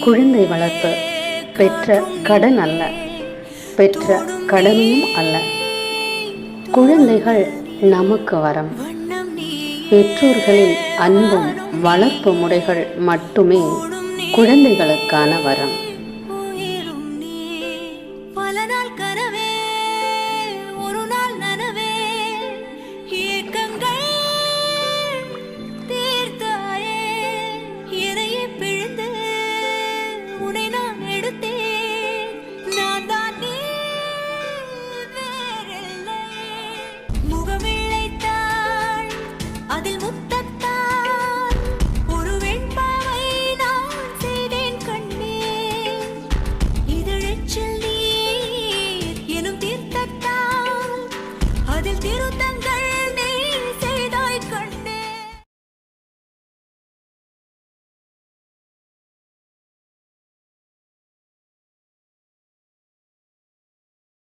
குழந்தை வளர்ப்பு பெற்ற கடன் அல்ல, பெற்ற கடமையும் அல்ல. குழந்தைகள் நமக்கு வரம். பெற்றோர்களின் அன்பும் வளர்ப்பு முறைகள் மட்டுமே குழந்தைகளுக்கான வரம்.